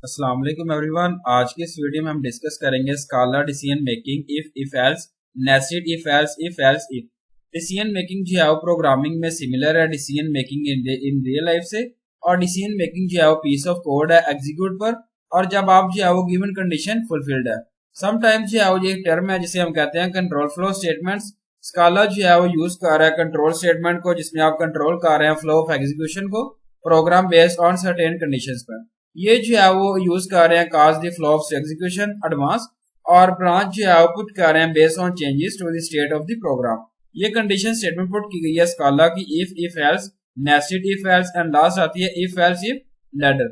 अस्सलाम वालेकुम एवरीवन। आज की इस वीडियो में हम डिस्कस करेंगे स्काला decision making, if else, nested if else if. Decision making जो है वो प्रोग्रामिंग में सिमिलर है decision making in real life से। और डिसीजन मेकिंग जो है वो पीस ऑफ कोड है एग्जीक्यूट पर, और जब आप जो है वो गिवन कंडीशन फुलफिल्ड है। समटाइम्स जो है वो ये टर्म है जिसे हम कहते हैं कंट्रोल फ्लो स्टेटमेंट्स। स्काला जो है वो यूज कर रहा है कंट्रोल स्टेटमेंट को, जिसमें आप कंट्रोल कर रहे हैं फ्लो ऑफ एग्जीक्यूशन को program based on certain conditions पर। ये जो है वो यूज कर रहे हैं cause the flow of execution advance, और ब्रांच जो है वो पुट कर रहे हैं based on changes to the state of the program. ये कंडीशन स्टेटमेंट पुट की गई है स्काला की if else, nested if else and last आती है इफ एल्स इफ लैडर।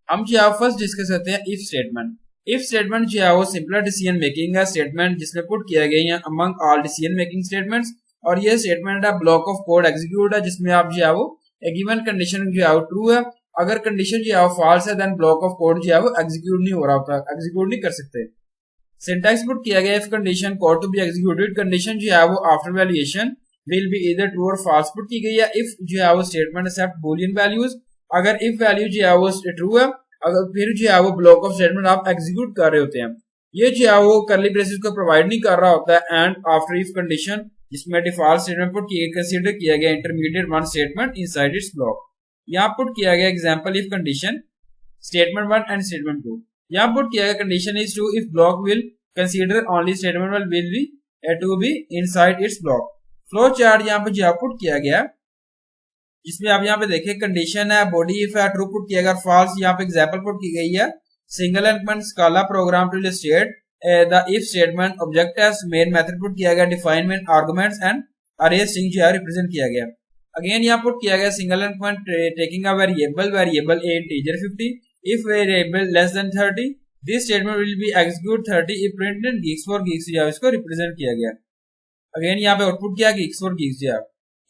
हम जो है फर्स्ट डिस्कस करते हैं इफ स्टेटमेंट। इफ स्टेटमेंट जो है वो सिंपलर डिसीजन मेकिंग है स्टेटमेंट जिसमें पुट किया गया है among all decision making statements. और ये स्टेटमेंट है ब्लॉक ऑफ कोड एग्जीक्यूट है जिसमें आप जो है वो एक गिवन कंडीशन जो है वो ट्रू है, अगर कंडीशन जो है वो फॉल्स है देन ब्लॉक ऑफ कोड जो है वो एग्जीक्यूट नहीं हो रहा होता, एग्जीक्यूट नहीं कर सकते। सिंटैक्स पुट किया गया if condition code to be executed, condition जो है वो after valuation will be either true और फॉल्स पुट की गई है। इफ जो है वो स्टेटमेंट एक्सेप्ट बूलियन वैल्यूज, अगर इफ वैल्यू जो है वो ट्रू है, अगर फिर जो है वो ब्लॉक ऑफ स्टेटमेंट आप एग्जीक्यूट कर रहे होते हैं। ये जो है वो करली ब्रेसेस को प्रोवाइड नहीं कर रहा होता है। एंड आफ्टर इफ कंडीशन जिसमें डिफॉल्ट स्टेटमेंट पुट कंसीडर किया गया intermediate one statement inside its block. यहाँ पुट किया गया example if condition statement 1 and statement 2। यहाँ पुट किया गया condition is true if block will consider only statement 1 will be to be inside its block. Flow chart यहाँ पे जो put किया गया जिसमें आप यहाँ पे देखें कंडीशन है बॉडी इफ है ट्रू पुट किया गया, फॉल्स यहाँ पे एग्जांपल पुट की गई है single element Scala program to state the if statement object as main method put किया गया define main arguments and array string जो है रिप्रेजेंट किया गया। अगेन यहाँ पुट किया गया single element taking a variable a integer 50 if variable less than 30 this statement will be execute 30 if printed geeks for geeks जो है इसको रिप्रेजेंट किया गया। अगेन यहाँ पे आउटपुट किया geeks for geeks जो है।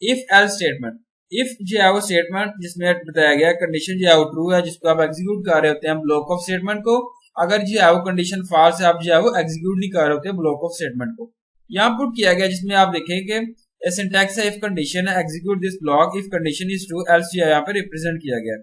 इफ एल्स स्टेटमेंट, इफ जो है वो स्टेटमेंट जिसमें बताया गया कंडीशन जो है वो ट्रू है जिसको आप एग्जीक्यूट कर रहे होते हैं ब्लॉक ऑफ स्टेटमेंट को, अगर जो है वो कंडीशन फॉल्स है आप जो है वो एग्जीक्यूट नहीं कर रहे होते ब्लॉक ऑफ स्टेटमेंट को। यहाँ पुट किया गया जिसमें आप देखेंगे सिंटैक्स है इफ कंडीशन है execute this block if condition is true else जो है यहाँ पे रिप्रेजेंट किया गया।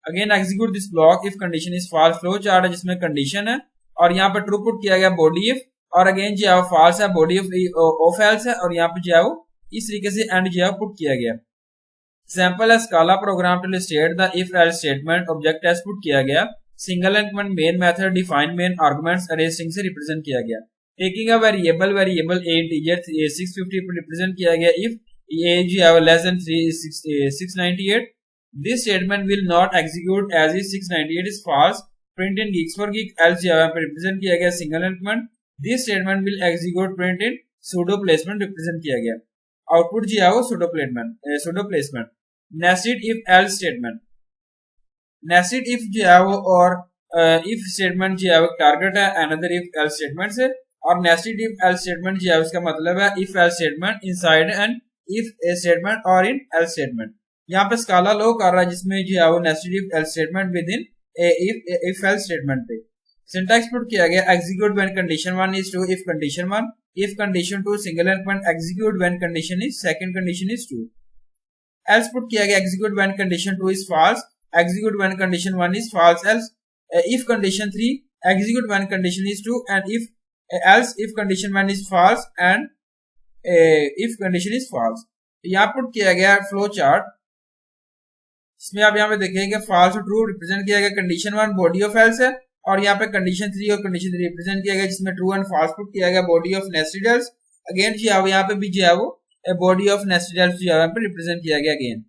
Again execute this block if condition is false, flow chart है जिसमें कंडीशन है और यहाँ पे ट्रू पुट किया गया बॉडी इफ, और अगेन जो है फॉल्स है बॉडी ऑफ एल्स है, और यहाँ पे जो है वो इस तरीके से एंड जो है पुट किया गया। एग्जांपल है Scala program to state the if else statement object as put किया गया single element main method define main arguments array string से रिप्रेजेंट किया गया। Taking a variable a integer 650 पर रिप्रेजेंट किया गया इफ ए जो है less than 698 this statement will not execute as if 698 is false print in geeks for geek else जो है पर रिप्रेजेंट किया गया single element this statement will execute print in pseudo placement represent किया गया। Output जो है वो pseudo placement. Nested if else statement, nested if जो है वो और इफ स्टेटमेंट जो है वो टारगेट है अनदर इफ एल्स स्टेटमेंट से, और नेस्टेड इफ एल्स स्टेटमेंट जो है उसका मतलब है if else statement inside and if A statement और इन एल्स स्टेटमेंट। यहाँ पे स्काला लो कर रहा है जिसमें जो है वो nested if else statement with in if else statement पे। सिंटैक्स पुट किया गया execute when condition 1 is true if condition 1, if condition 2 single element execute when condition is second condition is true. Else put किया गया execute when condition 2 is false, execute when condition 1 is false else if condition 3 execute when condition is true and if else if condition 1 is false and if condition is false। यहाँ put किया गया flow chart इसमें आप यहाँ पे देखेंगे false और true represent किया गया कंडीशन 1 बॉडी ऑफ एल्स है, और यहाँ पे कंडीशन 3 और कंडीशन 3 रिप्रेजेंट किया गया जिसमें ट्रू एंड फॉल्स पुट किया गया body of nested else. Again जो है यहाँ पे भी जो है वो बॉडी ऑफ नेस्टेड एल्स जो है पे रिप्रेजेंट किया गया। अगेन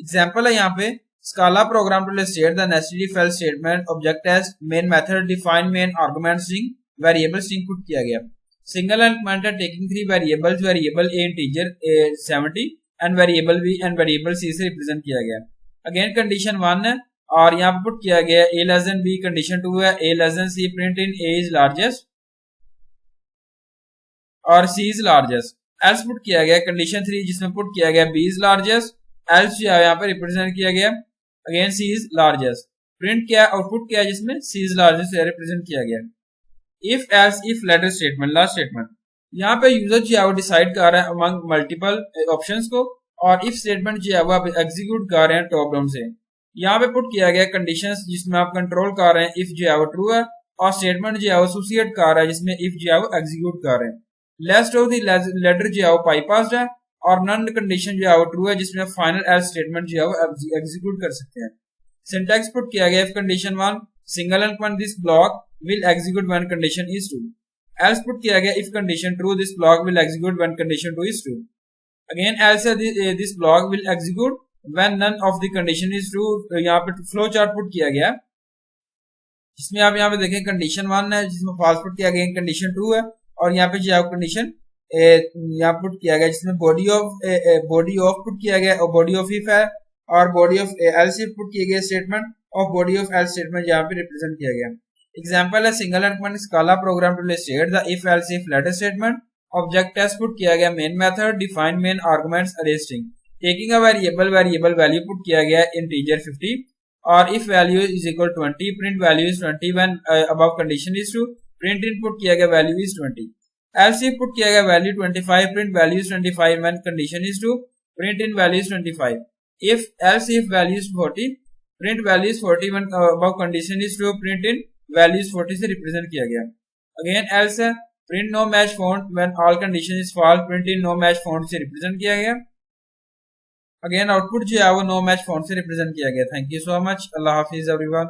एग्जांपल है यहाँ पे Scala program to state the nested if else statement object as main method define main argument string variable string put किया गया। Single element taking 3 variables variable a integer 70 and variable B and variable C से represent किया गया। Again condition 1 है और यहाँ पे put किया गया a less than b, condition 2 है a less than c, print in a is largest और c is largest. Else put किया गया कंडीशन 3 जिसमें पुट किया गया बी इज लार्जेस्ट, एल्स जो है यहाँ पे रिप्रेजेंट किया गया again C is largest, print किया आउटपुट किया जिसमें सी इज लार्जेस्ट रिप्रेजेंट किया गया। If else if ladder statement, last statement, यहाँ पे यूजर जो है वो डिसाइड कर रहा है अमंग मल्टीपल ऑप्शंस को, और इफ स्टेटमेंट जो है वो आप एग्जीक्यूट कर रहे हैं टॉप डाउन से। यहाँ पे पुट किया गया कंडीशंस जिसमें आप कंट्रोल कर रहे हैं इफ जो है वो ट्रू है, और स्टेटमेंट जो है वो एसोसिएट कर रहा है जिसमें इफ जो है वो एग्जीक्यूट कर रहे हैं। लेस्ट ऑफ द लेटर जो है वो बाईपास्ड है, और नन कंडीशन जो है वो ट्रू है जिसमें फाइनल एल्स स्टेटमेंट जो है वो एग्जीक्यूट कर सकते हैं। सिंटैक्स पुट किया गया if condition 1 single end point this block will execute when condition is true. Else put किया गया if condition true this block will execute when condition true is true. Again else this block will execute when none of the condition is true. यहाँ पे flow chart put किया गया जिसमें आप यहाँ पे देखें कंडीशन 1 है जिसमें फॉल्स पुट किया गया, कंडीशन 2 है, और यहाँ पे जो है कंडीशन यहाँ पुट किया गया जिसमें बॉडी ऑफ पुट किया गया और बॉडी ऑफ इफ है, और body of else if put किए गए स्टेटमेंट और बॉडी ऑफ एल्स स्टेटमेंट यहाँ पे रिप्रेजेंट किया गया। एग्जांपल है single end point Scala program to state the if else if ladder statement. Object test put किया गया main method define main arguments array string. Taking a variable value put किया गया integer 50, और if value is equal 20 print value is 20 when above condition is true. Print input किया गया value is 20। Else if put किया गया value 25 print value is 25 when condition is true. Print in value is 25। If else if value is 40 print value is 40 when above condition is true. Print in value is 40 से represent किया गया। Again else है print no match font when all condition is false. Print in no match font से represent किया गया। Again output जो है वो नो मैच फॉन्ट से रिप्रेजेंट किया गया। Thank you so much. Allah Hafiz everyone.